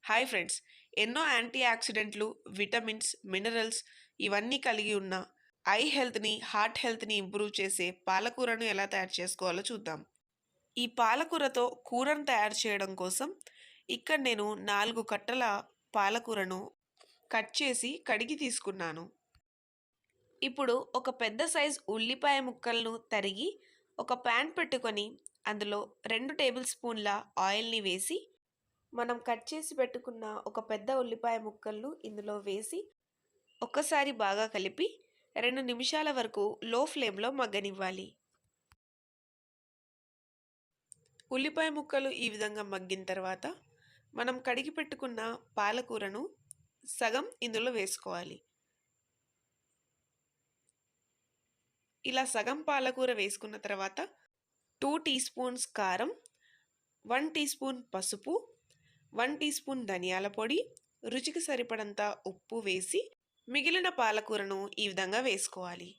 Hi friends, ఎన్నో anti ఆక్సిడెంట్లు, vitamins, minerals ఇవన్నీ కలిగి ఉన్న ఐ హెల్త్ని, హార్ట్ హెల్త్ని ఇంప్రూవ్ చేసే పాలకూరను ఎలా తయారు చేసుకోవాలో చూద్దాం. ఈ పాలకూరతో కూరను తయారు చేయడం కోసం ఇక్కడ నేను 4 కట్టల పాలకూరను కట్ చేసి కడిగి తీసుకున్నాను. ఇప్పుడు ఒక పెద్ద సైజ్ ఉల్లిపాయ ముక్కలను తరిగి ఒక ప్యాన్ పెట్టుకొని అందులో 2 టేబుల్ స్పూన్ల ఆయిల్ని వేసి మనం కట్ చేసి పెట్టుకున్న ఒక పెద్ద ఉల్లిపాయ ముక్కలను ఇందులో వేసి ఒక్కసారి బాగా కలిపి 2 నిమిషాల వరకు లో ఫ్లేమ్లో మగ్గనివ్వాలి. ఉల్లిపాయ ముక్కలు ఈ విధంగా మగ్గిన తర్వాత మనం కడిగి పెట్టుకున్న పాలకూరను సగం ఇందులో వేసుకోవాలి. ఇలా సగం పాలకూర వేసుకున్న తర్వాత 2 టీ స్పూన్స్ కారం, 1 టీ స్పూన్ పసుపు, 1 టీ స్పూన్ ధనియాల పొడి, రుచికి సరిపడంత ఉప్పు వేసి మిగిలిన పాలకూరను ఈ విధంగా వేసుకోవాలి.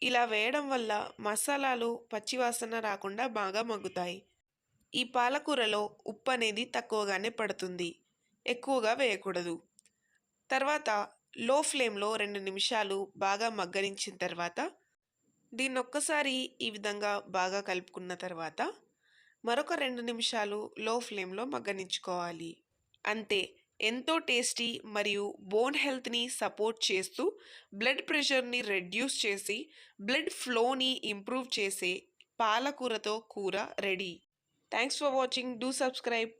ఇలా వేయడం వల్ల మసాలాలు పచ్చివాసన రాకుండా బాగా మగ్గుతాయి. ఈ పాలకూరలో ఉప్పు అనేది తక్కువగానే పడుతుంది, ఎక్కువగా వేయకూడదు. తర్వాత లో ఫ్లేమ్లో 2 నిమిషాలు బాగా మగ్గనించిన తర్వాత దీన్ని ఒక్కసారి ఈ విధంగా బాగా కలుపుకున్న తర్వాత మరొక 2 నిమిషాలు లో ఫ్లేమ్లో మగ్గనించుకోవాలి. అంతే, ఎంతో టేస్టీ మరియు బోన్ హెల్త్ని సపోర్ట్ చేస్తూ బ్లడ్ ప్రెషర్ని రెడ్యూస్ చేసి బ్లడ్ ఫ్లోని ఇంప్రూవ్ చేసే పాలకూరతో కూర ready. Thanks for watching. Do subscribe.